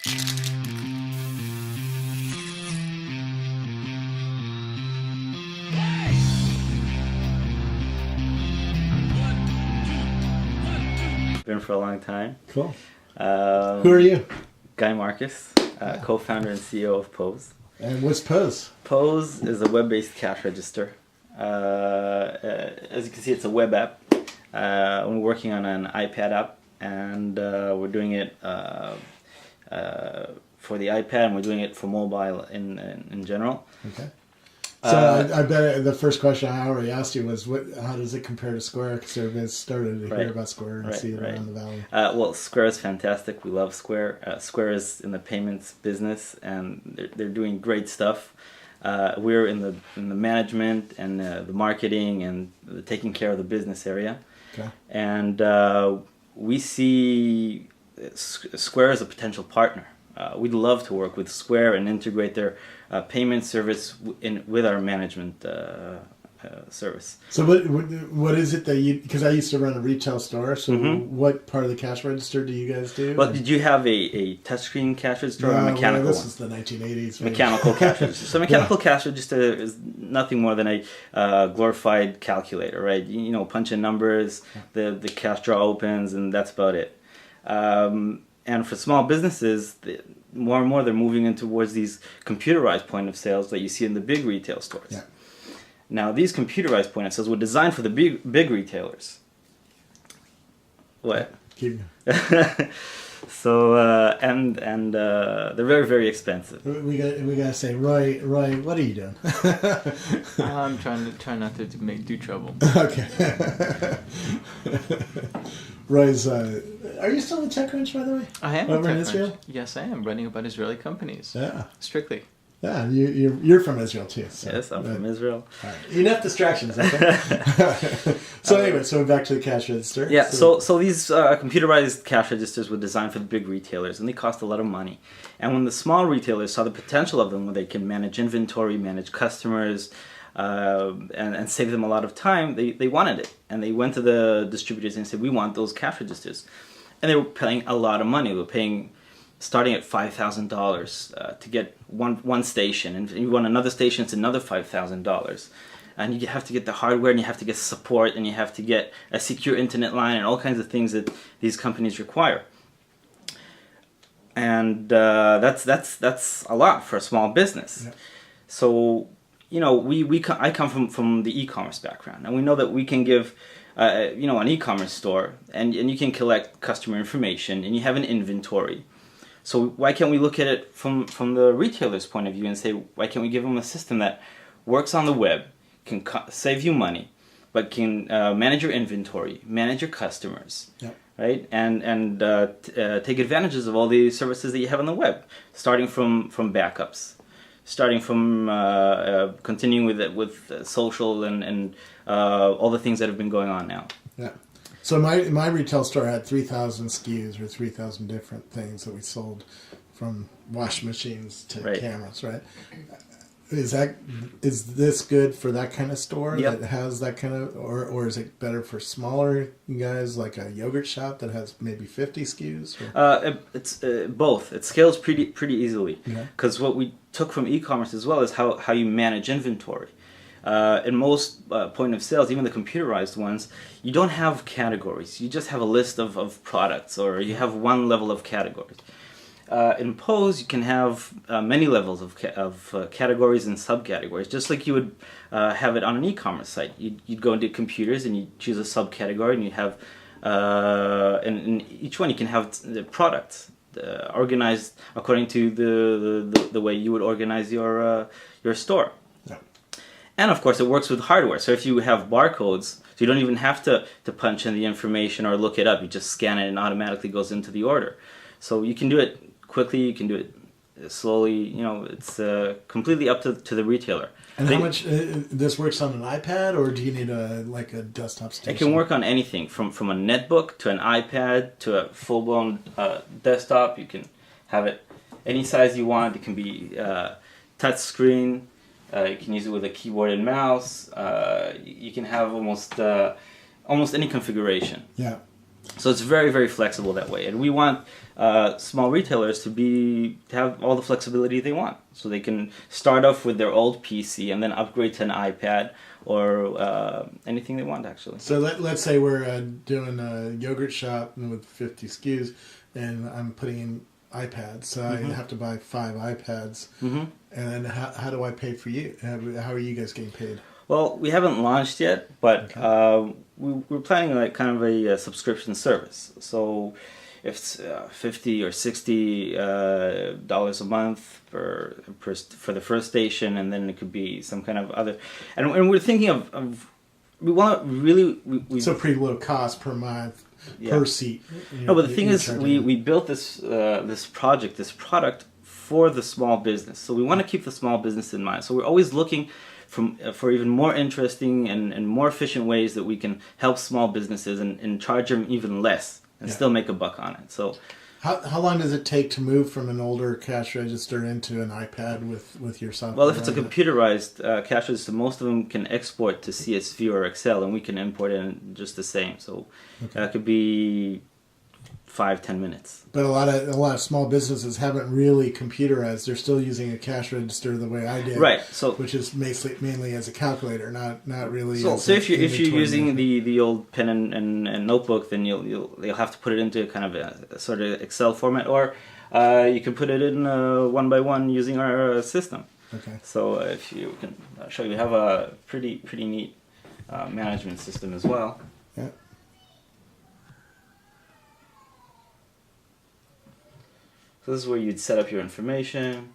Been for a long time. Cool. Who are you? Guy Marcus, co-founder and CEO of Pose. And what's Pose? Pose is a web-based cash register. As you can see, it's a web app. We're working on an iPad app, and we're doing it for the iPad, and we're doing it for mobile in general. Okay. So I bet the first question I already asked you was, how does it compare to Square? Because everybody started to hear about Square and see it around the valley. Well, Square is fantastic. We love Square. Square is in the payments business, and they're doing great stuff. We're in the management and the marketing and the taking care of the business area. Okay. And we see Square as a potential partner. We'd love to work with Square and integrate their payment service with our management service. So what is it that you? Because I used to run a retail store. So what part of the cash register do you guys do? Well, did you have a touchscreen cash register or a mechanical this one? is the 1980s. Mechanical cash register. So mechanical cash register is nothing more than a glorified calculator, right? You know, punch in numbers, the cash drawer opens, and that's about it. And for small businesses, more and more they're moving in towards these computerized point of sales that you see in the big retail stores. Yeah. Now, these computerized point of sales were designed for the big retailers. What? Keep So and they're very, very expensive. We gotta say, Roy, what are you doing? I'm trying not to do trouble. Okay. Roy's. Are you still in TechCrunch, by the way? I am over in Israel. Yes, I am running about Israeli companies. Yeah. Strictly. Yeah, you're from Israel too. So. Yes, I'm from Israel. All right. Enough distractions. Okay. So anyway, so back to the cash register. Yeah, so these computerized cash registers were designed for the big retailers, and they cost a lot of money. And when the small retailers saw the potential of them, where they can manage inventory, manage customers, and save them a lot of time, they wanted it. And they went to the distributors and said, we want those cash registers. And they were paying a lot of money. They were paying starting at $5,000 to get one station, and if you want another station, it's another $5,000, and you have to get the hardware, and you have to get support, and you have to get a secure internet line, and all kinds of things that these companies require. And that's a lot for a small business. Yeah. So you know, I come from the e-commerce background, and we know that we can give an e-commerce store, and you can collect customer information, and you have an inventory. So why can't we look at it from the retailer's point of view and say, why can't we give them a system that works on the web, can save you money, but can manage your inventory, manage your customers, right? And take advantages of all the services that you have on the web, starting from backups, starting from continuing with social and all the things that have been going on now. Yeah. So my retail store had 3,000 SKUs or 3,000 different things that we sold, from washing machines to cameras, right? Is this good for that kind of store that has that kind of, or is it better for smaller guys like a yogurt shop that has maybe 50 SKUs? It's both. It scales pretty easily, because what we took from e-commerce as well is how you manage inventory. In most point of sales, even the computerized ones, you don't have categories. You just have a list of products, or you have one level of categories. In Pose, you can have many levels of categories and subcategories, just like you would have it on an e-commerce site. You'd go into computers and you choose a subcategory, and you have, and each one you can have the products organized according to the way you would organize your store. And of course, it works with hardware. So if you have barcodes, so you don't even have to punch in the information or look it up. You just scan it and it automatically goes into the order. So you can do it quickly. You can do it slowly. You know, it's completely up to the retailer. And how much this works on an iPad, or do you need a desktop station? It can work on anything from a netbook to an iPad to a full-blown desktop. You can have it any size you want. It can be touch screen. You can use it with a keyboard and mouse. You can have almost any configuration. Yeah. So it's very, very flexible that way. And we want small retailers to have all the flexibility they want. So they can start off with their old PC and then upgrade to an iPad or anything they want, actually. So let's say we're doing a yogurt shop with 50 SKUs, and I'm putting in iPads. So I have to buy 5 iPads. And then how do I pay for you? How are you guys getting paid? Well, we haven't launched yet, but we're planning like kind of a subscription service. So if it's $50 or $60 a month for the first station, and then it could be some kind of other. And we're thinking of we want to really so pretty low cost per month per seat. No, but the thing is, we built this product for the small business. So we want to keep the small business in mind. So we're always looking for even more interesting and more efficient ways that we can help small businesses and charge them even less and still make a buck on it. So how long does it take to move from an older cash register into an iPad with your software? Well, if it's a computerized cash register, most of them can export to CSV or Excel, and we can import it in just the same. So that could be 5-10 minutes. But a lot of small businesses haven't really computerized. They're still using a cash register the way I did, right? So which is mainly as a calculator, not really. So if you're using the old pen and notebook, then you'll have to put it into kind of a sort of Excel format, or you can put it in one by one using our system. Okay. So if you can show you, we have a pretty neat management system as well. Yeah. So this is where you'd set up your information.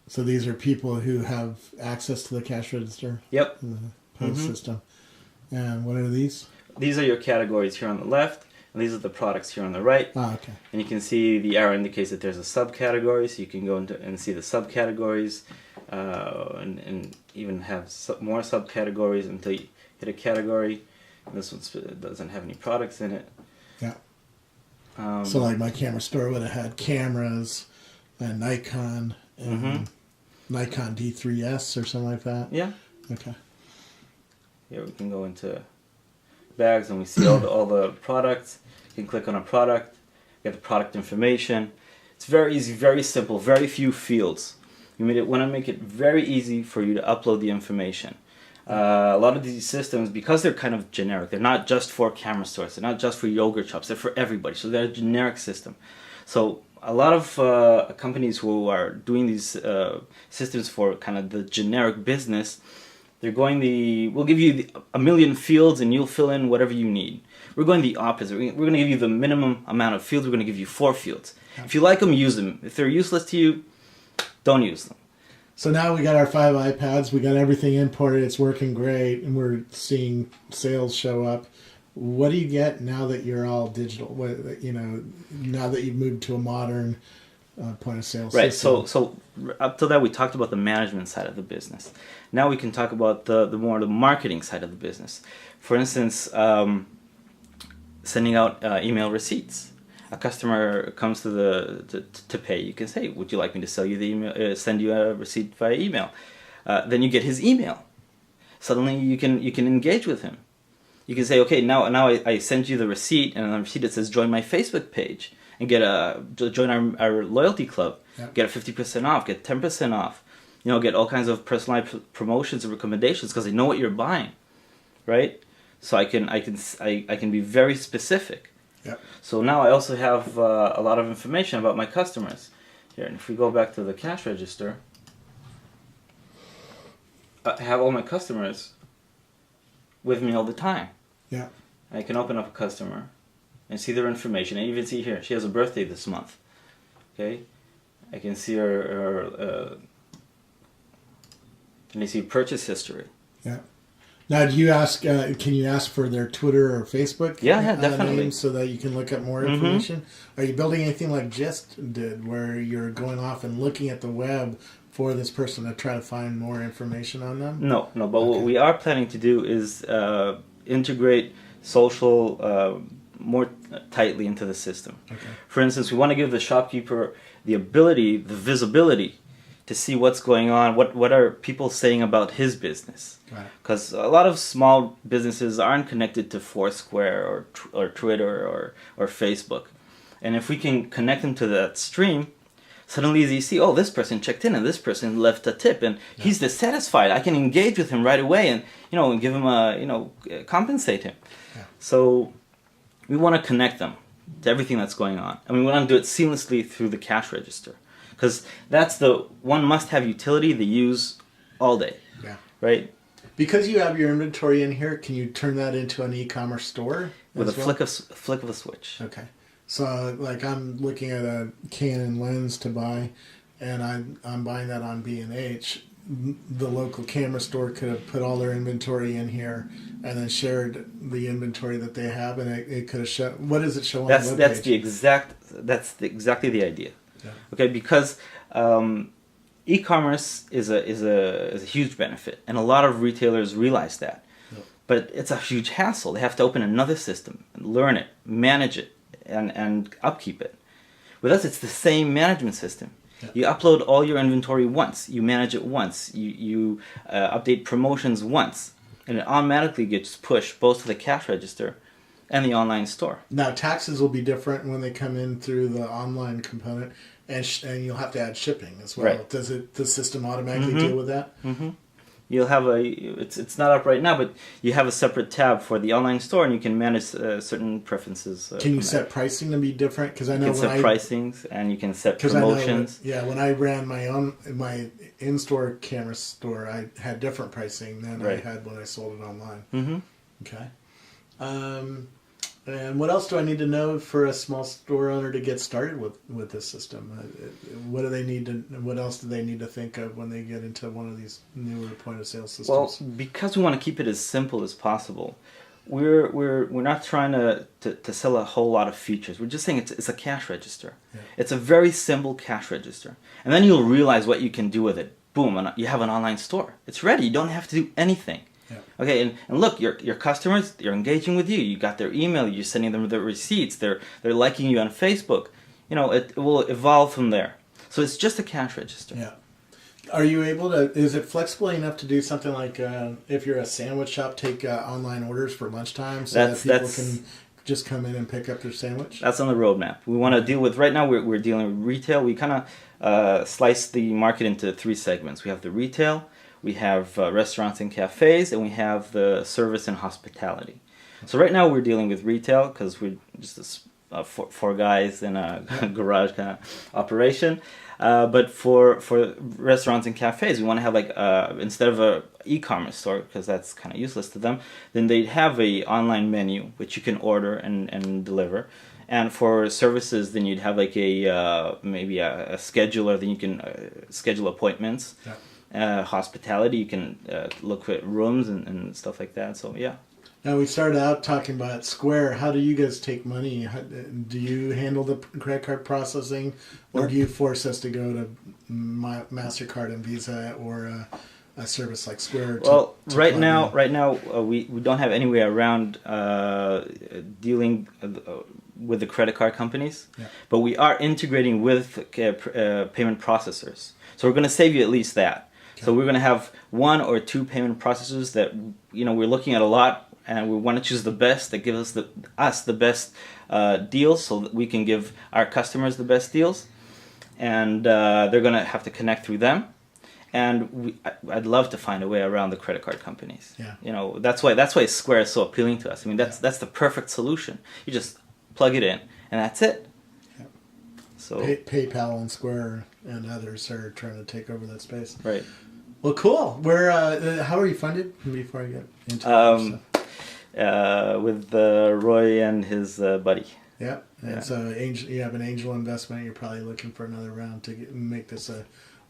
So these are people who have access to the cash register? Yep. The POS system. And what are these? These are your categories here on the left, and these are the products here on the right. Ah, okay. And you can see the arrow indicates that there's a subcategory, so you can go into and see the subcategories, and even have more subcategories until you hit a category. And this one doesn't have any products in it. Yeah. So like my camera store would have had cameras and Nikon and Nikon D3S or something like that. Yeah. Okay. Here we can go into bags and we see all the products. You can click on a product, get the product information. It's very easy, very simple, very few fields. We want to make it very easy for you to upload the information. A lot of these systems, because they're kind of generic, they're not just for camera stores, they're not just for yogurt shops, they're for everybody. So they're a generic system. So a lot of companies who are doing these systems for kind of the generic business, we'll give you a million fields and you'll fill in whatever you need. We're going the opposite. We're going to give you the minimum amount of fields. We're going to give you 4 fields. If you like them, use them. If they're useless to you, don't use them. So now we got our 5 iPads, we got everything imported, it's working great, and we're seeing sales show up. What do you get now that you're all digital? Now that you've moved to a modern point of sale system? Right. So up till that, we talked about the management side of the business. Now we can talk about the marketing side of the business. For instance, sending out email receipts. A customer comes to pay. You can say, "Would you like me to send you a receipt via email?" Then you get his email. Suddenly you can engage with him. You can say, "Okay, now I send you the receipt, and on the receipt it says join my Facebook page and join our loyalty club. Yep. Get a 50% off, get 10% off. Get all kinds of personalized promotions and recommendations because they know what you're buying, right? So I can be very specific." Yep. So now I also have a lot of information about my customers. Here, and if we go back to the cash register, I have all my customers with me all the time. Yeah. I can open up a customer and see their information. And even see here, she has a birthday this month. Okay, I can see her and I see purchase history. Yeah. Now, do you ask? Can you ask for their Twitter or Facebook? Yeah, definitely. Names so that you can look up more information. Are you building anything like Gist did, where you're going off and looking at the web for this person to try to find more information on them? No. But what we are planning to do is integrate social more tightly into the system. Okay. For instance, we want to give the shopkeeper the visibility to see what's going on, what are people saying about his business. Because a lot of small businesses aren't connected to Foursquare or Twitter or Facebook. And if we can connect them to that stream, suddenly you see, oh, this person checked in and this person left a tip and he's dissatisfied. I can engage with him right away and, and give him compensate him. Yeah. So we want to connect them to everything that's going on. And we want to do it seamlessly through the cash register. Because that's the one must-have utility they use all day. Yeah. Right? Because you have your inventory in here, can you turn that into an e-commerce store? With a flick of a switch. Okay. So, like, I'm looking at a Canon lens to buy, and I'm buying that on B&H. The local camera store could have put all their inventory in here and then shared the inventory that they have, and it could have shown. What does it show on the webpage? That's exactly the idea. Yeah. Okay, because e-commerce is a huge benefit, and a lot of retailers realize that. Yeah. But it's a huge hassle. They have to open another system, and learn it, manage it, and upkeep it. With us, it's the same management system. Yeah. You upload all your inventory once. You manage it once. You update promotions once. And it automatically gets pushed both to the cash register and the online store. Now, taxes will be different when they come in through the online component, and you'll have to add shipping as well. Right. Does the system automatically deal with that? Mm-hmm. You'll have it's not up right now, but you have a separate tab for the online store, and you can manage certain preferences. Can you set pricing to be different? Because I know you can set pricings, and you can set promotions. When I ran my in-store camera store, I had different pricing than I had when I sold it online. Mm-hmm. Okay. And what else do I need to know for a small store owner to get started with this system? What do they need to? What else do they need to think of when they get into one of these newer point of sale systems? Well, because we want to keep it as simple as possible, we're not trying to sell a whole lot of features. We're just saying it's a cash register. Yeah. It's a very simple cash register, and then you'll realize what you can do with it. Boom! And you have an online store. It's ready. You don't have to do anything. Yeah. Okay, and look, your customers, they're engaging with you. You got their email. You're sending them their receipts. They're liking you on Facebook. It will evolve from there. So it's just a cash register. Yeah. Are you able to? Is it flexible enough to do something like if you're a sandwich shop, take online orders for lunchtime so that people can just come in and pick up their sandwich? That's on the roadmap. We want to deal with right now. We're dealing with retail. We kind of slice the market into 3 segments. We have the retail. We have restaurants and cafes, and we have the service and hospitality. So right now we're dealing with retail because we're just four guys in a garage kind of operation. But for restaurants and cafes, we want to have instead of a e-commerce store, because that's kind of useless to them, then they'd have a online menu which you can order and deliver. And for services, then you'd have maybe a scheduler, then you can schedule appointments. Yeah. Hospitality, you can look at rooms and stuff like that. So yeah. Now we started out talking about Square. How do you guys take money? Do you handle the credit card processing, or do you force us to go to MasterCard and Visa or a service like Square? Right now we don't have any way around dealing with the credit card companies, but we are integrating with payment processors. So we're going to save you at least that. Okay. So we're going to have 1 or 2 payment processors that we're looking at a lot, and we want to choose the best that give us the best deals, so that we can give our customers the best deals, and they're going to have to connect through them. And I'd love to find a way around the credit card companies. Yeah. That's why Square is so appealing to us. I mean, that's the perfect solution. You just plug it in, and that's it. Yeah. So PayPal and Square and others are trying to take over that space. Right. Well, cool. How are you funded? Before I get into with Roy and his buddy. Yeah. And so you have an angel investment. You're probably looking for another round to make this a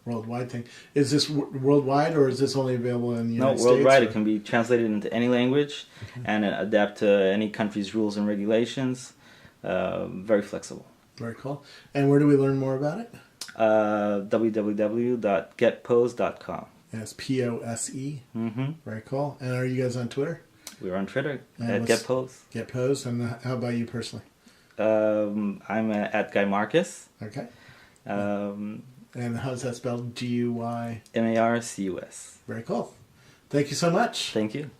worldwide thing. Is this worldwide, or is this only available in the United States? No, worldwide. It can be translated into any language and adapt to any country's rules and regulations. Very flexible. Very cool. And where do we learn more about it? www.getpose.com. And it's POSE. Mm-hmm. Very cool. And are you guys on Twitter? We're on Twitter at GetPose. GetPose. And how about you personally? I'm at Guy Marcus. Okay. And And how's that spelled? Guy? Marcus. Very cool. Thank you so much. Thank you.